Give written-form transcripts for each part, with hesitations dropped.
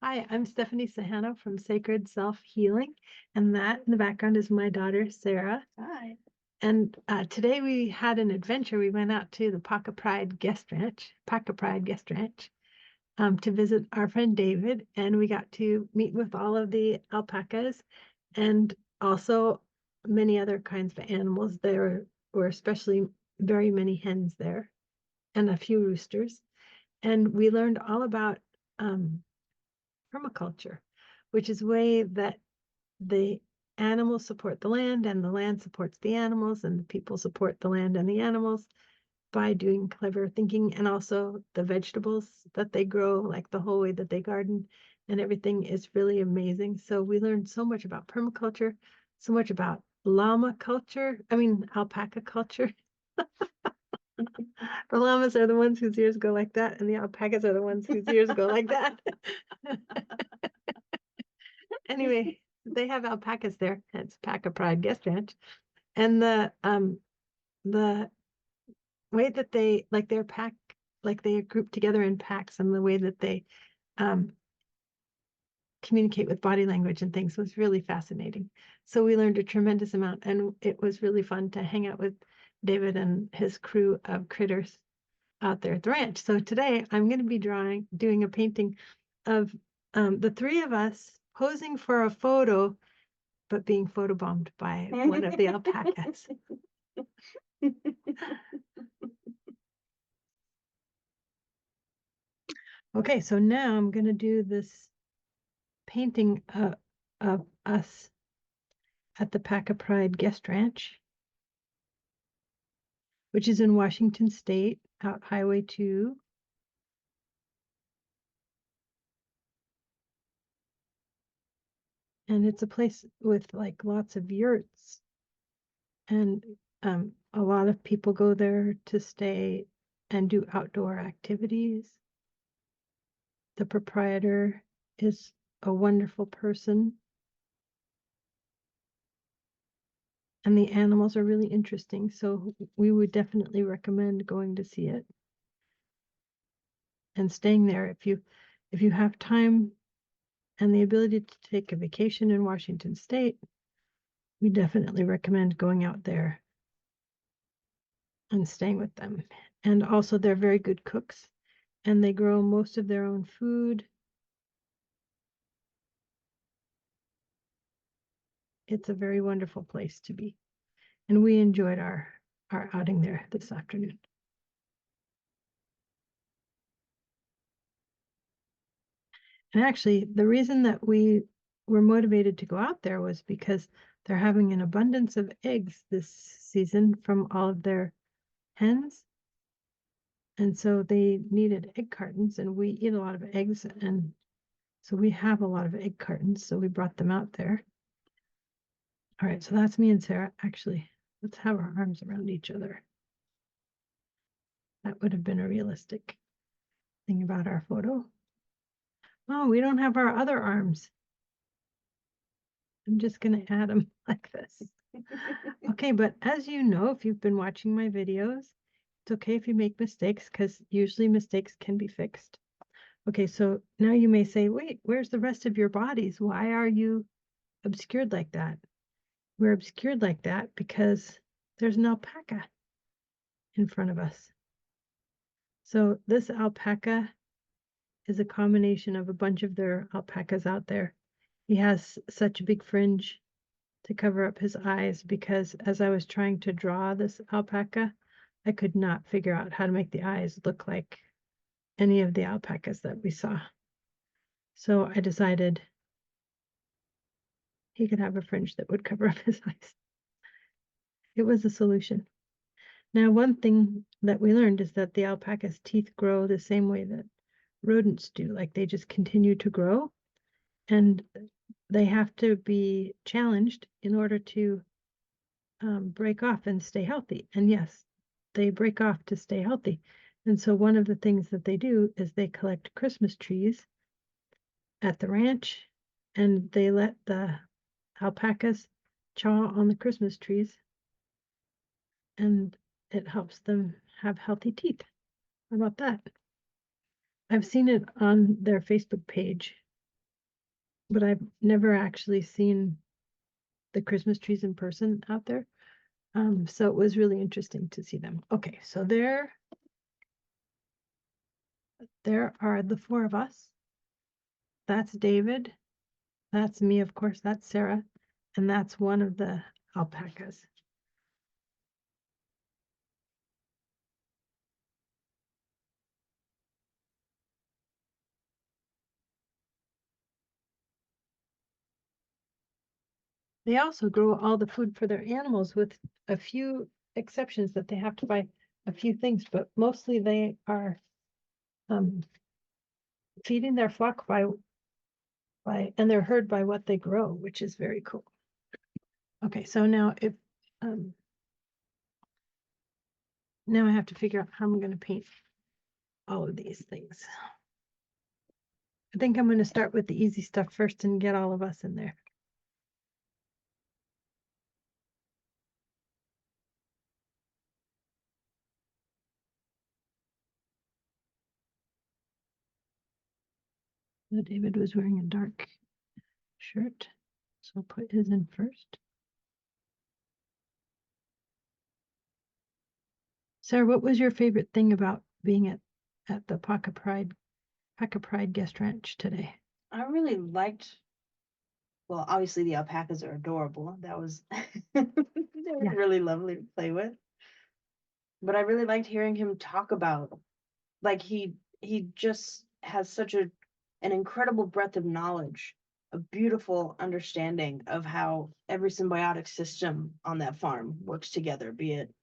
Hi, I'm Stephanie Sahano from Sacred Self Healing, and that in the background is my daughter, Sarah. Hi. And today we had an adventure. We went out to the Paca Pride Guest Ranch, to visit our friend David, and we got to meet with all of the alpacas and also many other kinds of animals. There were especially very many hens there and a few roosters. And we learned all about permaculture, which is a way that the animals support the land and the land supports the animals and the people support the land and the animals by doing clever thinking, and also the vegetables that they grow, like the whole way that they garden and everything is really amazing. So we learned so much about permaculture, so much about alpaca culture. The llamas are the ones whose ears go like that, and the alpacas are the ones whose ears go like that. Anyway, they have alpacas there. It's Paca Pride Guest Ranch. And the way that they like their pack, like they are grouped together in packs, and the way that they um communicate with body language and things was really fascinating. So we learned a tremendous amount, and it was really fun to hang out with David and his crew of critters out there at the ranch. So today I'm going to be doing a painting of the three of us posing for a photo, but being photobombed by one of the alpacas. Okay, so now I'm going to do this painting of us at the Paca Pride Guest Ranch, which is in Washington State, out Highway 2. And it's a place with like lots of yurts, and a lot of people go there to stay and do outdoor activities. The proprietor is a wonderful person, and the animals are really interesting. So we would definitely recommend going to see it and staying there if you have time and the ability to take a vacation in Washington State. We definitely recommend going out there and staying with them. And also they're very good cooks, and they grow most of their own food. It's a very wonderful place to be. And we enjoyed our outing there this afternoon. And actually, the reason that we were motivated to go out there was because they're having an abundance of eggs this season from all of their hens. And so they needed egg cartons, and we eat a lot of eggs. And so we have a lot of egg cartons. So we brought them out there. All right, so that's me and Sarah. Actually, let's have our arms around each other. That would have been a realistic thing about our photo. Oh, we don't have our other arms. I'm just going to add them like this. Okay, but as you know, if you've been watching my videos, it's okay if you make mistakes, because usually mistakes can be fixed. Okay, so now you may say, wait, where's the rest of your bodies? Why are you obscured like that? We're obscured like that because there's an alpaca in front of us. So this alpaca is a combination of a bunch of their alpacas out there. He has such a big fringe to cover up his eyes because as I was trying to draw this alpaca, I could not figure out how to make the eyes look like any of the alpacas that we saw. So I decided he could have a fringe that would cover up his eyes. It was a solution. Now, one thing that we learned is that the alpaca's teeth grow the same way that rodents do, like they just continue to grow, and they have to be challenged in order to break off and stay healthy. And yes, they break off to stay healthy. And so one of the things that they do is they collect Christmas trees at the ranch, and they let the alpacas chaw on the Christmas trees, and it helps them have healthy teeth. How about that? I've seen it on their Facebook page, but I've never actually seen the Christmas trees in person out there. So it was really interesting to see them. Okay, so there are the four of us. That's David. That's me, of course. That's Sarah. And that's one of the alpacas. They also grow all the food for their animals with a few exceptions that they have to buy a few things, but mostly they are feeding their flock and their herd by what they grow, which is very cool. Okay, so now now I have to figure out how I'm going to paint all of these things. I think I'm going to start with the easy stuff first and get all of us in there. So David was wearing a dark shirt, so I'll put his in first. Sarah, what was your favorite thing about being at the Paca Pride Guest Ranch today? I really liked, well, obviously the alpacas are adorable. That was they were really lovely to play with. But I really liked hearing him talk about, like, he just has such an incredible breadth of knowledge, a beautiful understanding of how every symbiotic system on that farm works together, be it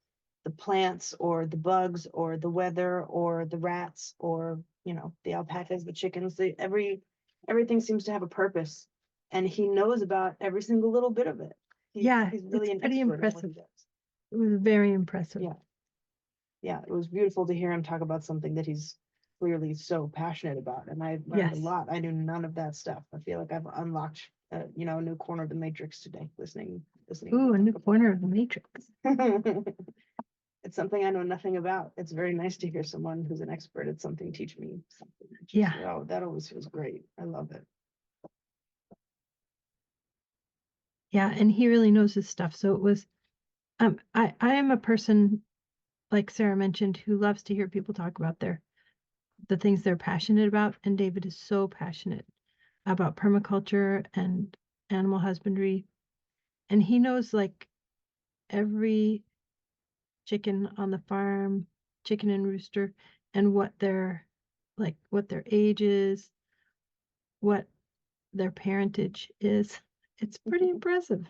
the plants or the bugs or the weather or the rats or, you know, the alpacas, the chickens, everything seems to have a purpose, and he knows about every single little bit of it. He's really it's an pretty expert in what impressive. he does. It was very impressive. Yeah, it was beautiful to hear him talk about something that he's clearly so passionate about, and I learned a lot. I knew none of that stuff. I feel like I've unlocked, you know, a new corner of the matrix today, listening. Ooh, a new corner of the matrix. It's something I know nothing about. It's very nice to hear someone who's an expert at something teach me something. Oh, that always feels great. I love it. Yeah, and he really knows his stuff. So it was, I am a person, like Sarah mentioned, who loves to hear people talk about the things they're passionate about. And David is so passionate about permaculture and animal husbandry. And he knows like every chicken on the farm, chicken and rooster, and what their age is, what their parentage is. It's pretty impressive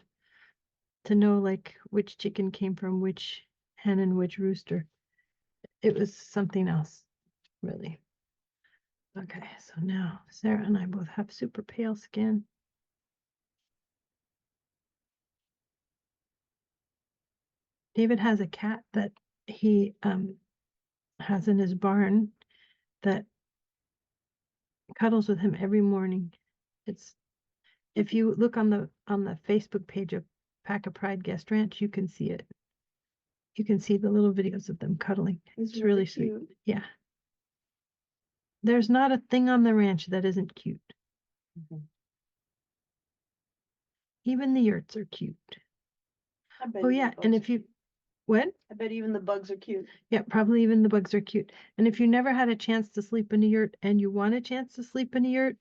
to know like which chicken came from which hen and which rooster. It was something else, really. Okay, so now Sarah and I both have super pale skin. David has a cat that he has in his barn that cuddles with him every morning. It's If you look on the Facebook page of Paca Pride Guest Ranch, you can see it. You can see the little videos of them cuddling. It's really sweet. Yeah. There's not a thing on the ranch that isn't cute. Even the yurts are cute. Oh yeah, and if you what? I bet even the bugs are cute. Yeah, probably even the bugs are cute. And if you never had a chance to sleep in a yurt and you want a chance to sleep in a yurt,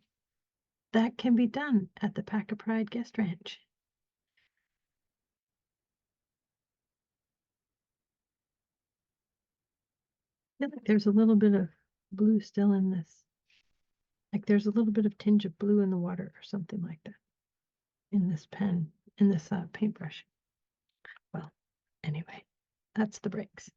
that can be done at the Paca Pride Guest Ranch. I feel like there's a little bit of blue still in this. Like there's a little bit of tinge of blue in the water or something like that in this paintbrush. Well, anyway, that's the breaks.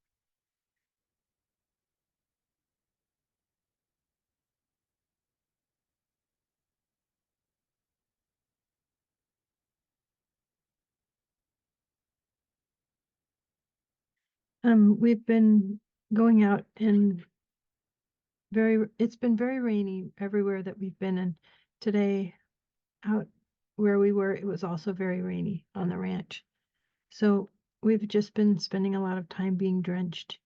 We've been going out and it's been very rainy everywhere that we've been, and today out where we were, it was also very rainy on the ranch. So we've just been spending a lot of time being drenched.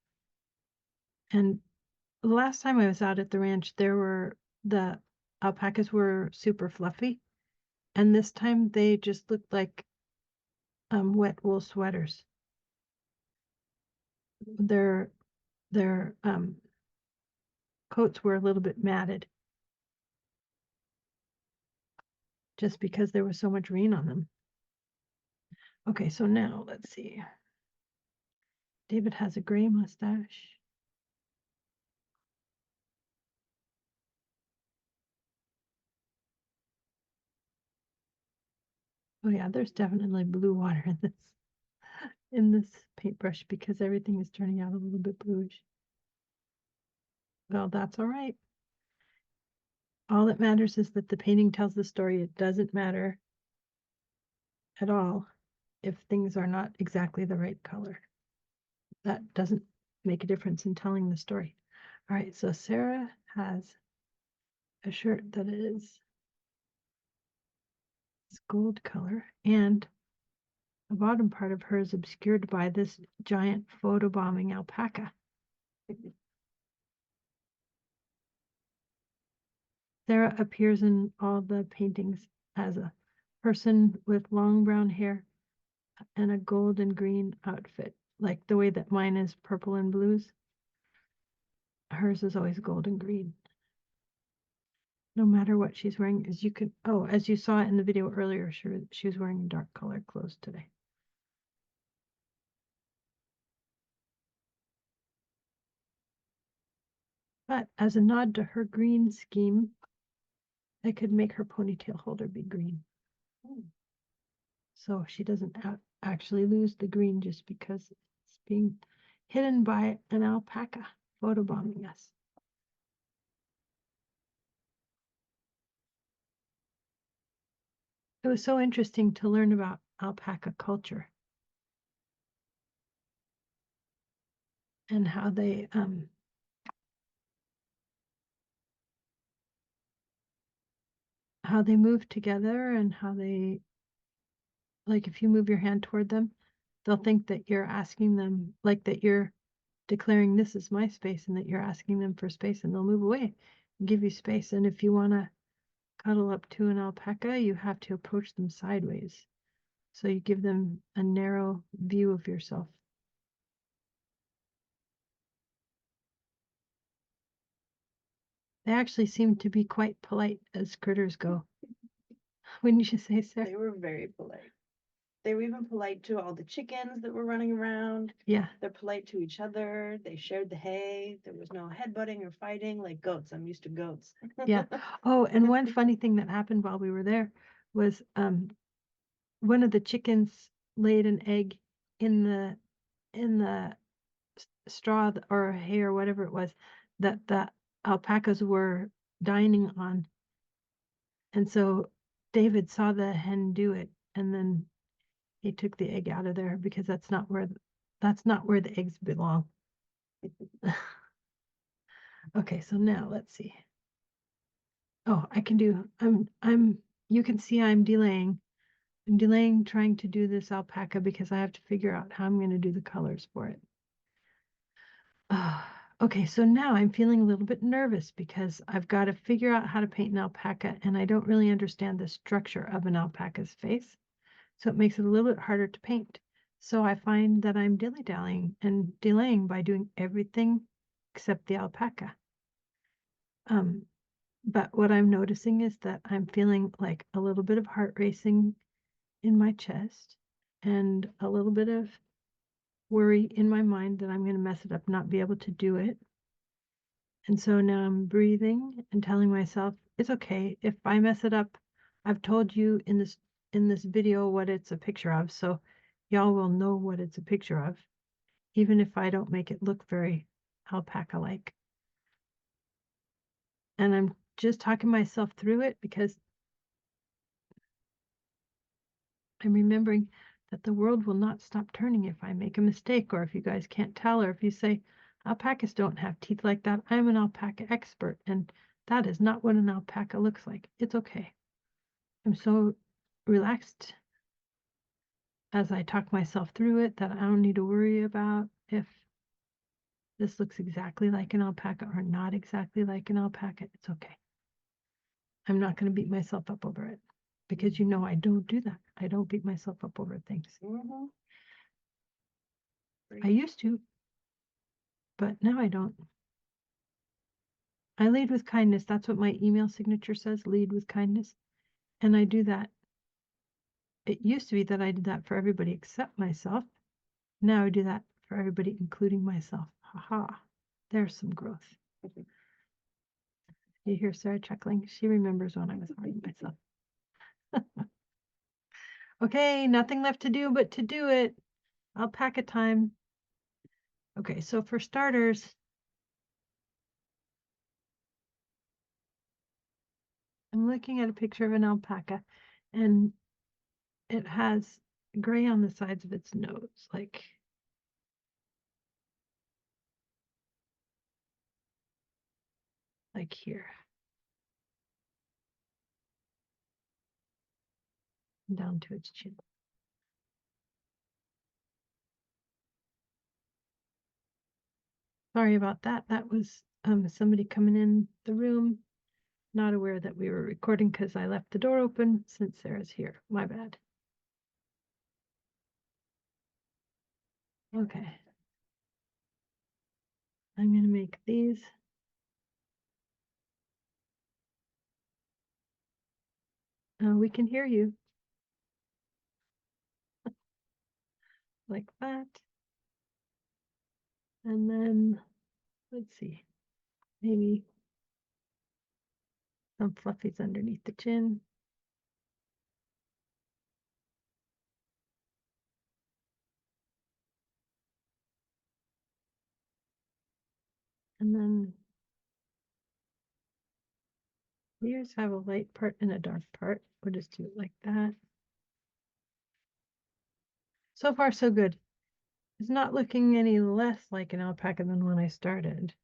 And the last time I was out at the ranch, the alpacas were super fluffy. And this time they just looked like wet wool sweaters. Their coats were a little bit matted just because there was so much rain on them. Okay, so now let's see. David has a gray mustache. Oh yeah, there's definitely blue water in this paintbrush because everything is turning out a little bit bluish. Well, that's all right. All that matters is that the painting tells the story. It doesn't matter at all if things are not exactly the right color. That doesn't make a difference in telling the story. All right, so Sarah has a shirt that is this gold color, and the bottom part of her is obscured by this giant photobombing alpaca. Sarah appears in all the paintings as a person with long brown hair and a gold and green outfit, like the way that mine is purple and blues. Hers is always gold and green. No matter what she's wearing, as you can, oh, as you saw in the video earlier, she was wearing dark colored clothes today. But as a nod to her green scheme, I could make her ponytail holder be green. So she doesn't actually lose the green just because it's being hidden by an alpaca photobombing us. It was so interesting to learn about alpaca culture and how they move together and how they, like, if you move your hand toward them, they'll think that you're asking them, like that you're declaring this is my space and that you're asking them for space, and they'll move away and give you space. And if you want to cuddle up to an alpaca, you have to approach them sideways. So you give them a narrow view of yourself. They actually seem to be quite polite as critters go. Wouldn't you say, Sarah? They were very polite. They were even polite to all the chickens that were running around. Yeah. They're polite to each other. They shared the hay. There was no headbutting or fighting like goats. I'm used to goats. Yeah. Oh, and one funny thing that happened while we were there was one of the chickens laid an egg in the straw or hay or whatever it was that the alpacas were dining on. And so David saw the hen do it, and then he took the egg out of there because that's not where the eggs belong. Okay, so now let's see. Oh, I can do, you can see I'm delaying. I'm delaying trying to do this alpaca because I have to figure out how I'm going to do the colors for it. Okay, so now I'm feeling a little bit nervous because I've got to figure out how to paint an alpaca, and I don't really understand the structure of an alpaca's face. So it makes it a little bit harder to paint. So I find that I'm dilly-dallying and delaying by doing everything except the alpaca. But what I'm noticing is that I'm feeling like a little bit of heart racing in my chest and a little bit of worry in my mind that I'm going to mess it up, not be able to do it. And so now I'm breathing and telling myself, it's okay. If I mess it up, I've told you in this video what it's a picture of, so y'all will know what it's a picture of, even if I don't make it look very alpaca-like. And I'm just talking myself through it because I'm remembering that the world will not stop turning if I make a mistake, or if you guys can't tell, or if you say, alpacas don't have teeth like that. I'm an alpaca expert, and that is not what an alpaca looks like. It's okay. I'm so relaxed as I talk myself through it that I don't need to worry about if this looks exactly like an alpaca or not exactly like an alpaca. It's okay. I'm not going to beat myself up over it. because you know I don't do that. I don't beat myself up over things. I used to, but now I don't. I lead with kindness. That's what my email signature says, lead with kindness. And I do that. It used to be that I did that for everybody except myself. Now I do that for everybody, including myself. Haha, there's some growth. You hear Sarah chuckling? She remembers when I was hard on myself. Okay, nothing left to do but to do it. Alpaca time. Okay, so for starters, I'm looking at a picture of an alpaca, and it has gray on the sides of its nose, like here. Down to its chin. Sorry about that. That was somebody coming in the room, not aware that we were recording because I left the door open since Sarah's here. My bad. Okay. I'm going to make these. We can hear you. Like that. And then, let's see, maybe some fluffies underneath the chin. And then the ears have a light part and a dark part. We'll just do it like that. So far, so good. It's not looking any less like an alpaca than when I started.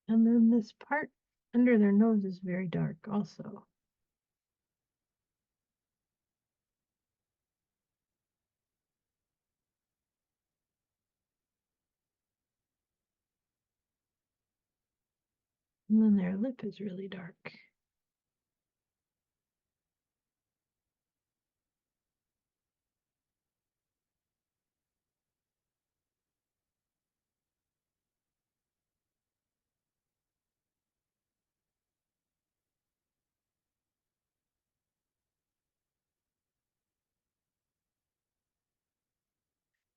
And then this part under their nose is very dark also. And then their lip is really dark.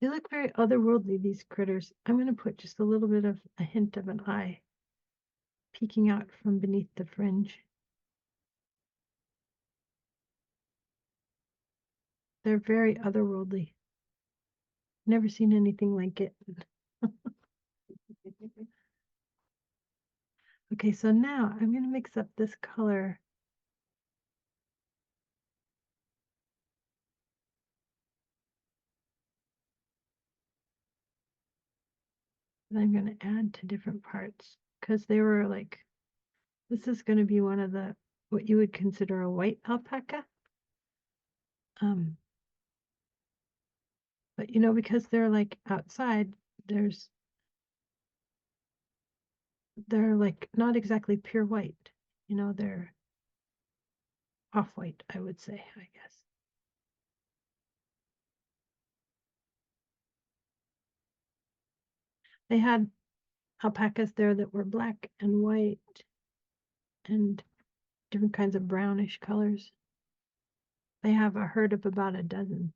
They look very otherworldly, these critters. I'm going to put just a little bit of a hint of an eye peeking out from beneath the fringe. They're very otherworldly. Never seen anything like it. Okay, so now I'm going to mix up this color. And I'm going to add to different parts because they were like, this is going to be one of the, what you would consider a white alpaca. But you know, because they're like outside, they're like not exactly pure white. You know, they're off-white, I would say, I guess. They had alpacas there that were black and white and different kinds of brownish colors. They have a herd of about a dozen.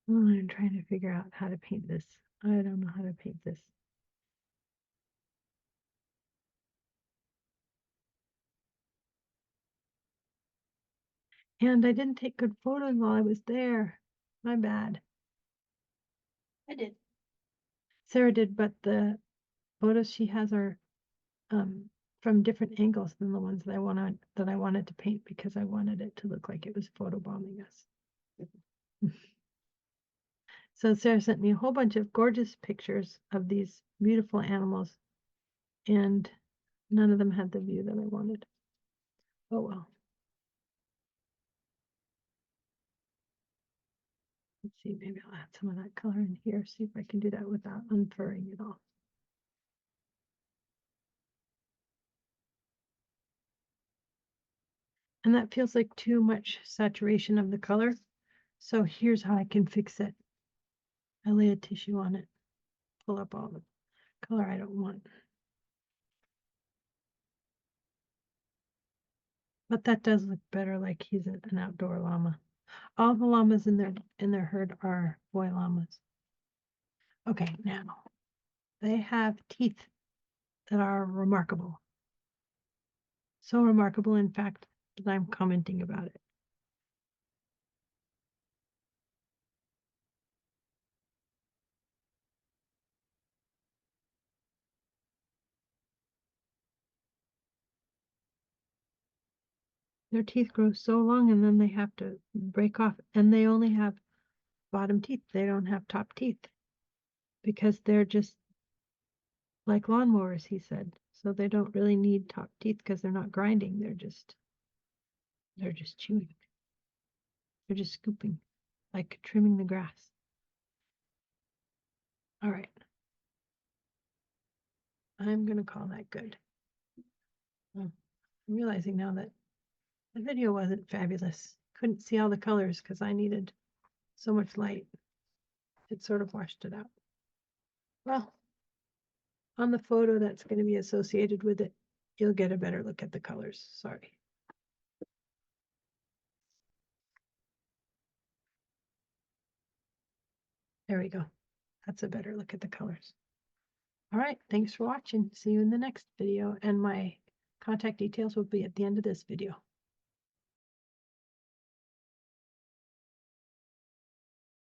Oh, I'm trying to figure out how to paint this. I don't know how to paint this. And I didn't take good photos while I was there. My bad. I did. Sarah did, but the photos she has are from different angles than the ones that I wanted to paint because I wanted it to look like it was photobombing us. So Sarah sent me a whole bunch of gorgeous pictures of these beautiful animals, and none of them had the view that I wanted. Oh well. Let's see, maybe I'll add some of that color in here, see if I can do that without unfurring it all. And that feels like too much saturation of the color. So here's how I can fix it. I lay a tissue on it, pull up all the color I don't want. But that does look better, like he's an outdoor llama. All the llamas in their herd are boy llamas. Okay, now they have teeth that are remarkable. So remarkable, in fact, that I'm commenting about it. Their teeth grow so long and then they have to break off, and they only have bottom teeth. They don't have top teeth because they're just like lawnmowers, he said. So they don't really need top teeth because they're not grinding. They're just chewing. They're just scooping, like trimming the grass. All right. I'm going to call that good. I'm realizing now that the video wasn't fabulous. Couldn't see all the colors because I needed so much light. It sort of washed it out. Well, on the photo that's going to be associated with it, you'll get a better look at the colors. Sorry. There we go. That's a better look at the colors. All right, thanks for watching. See you in the next video, and my contact details will be at the end of this video.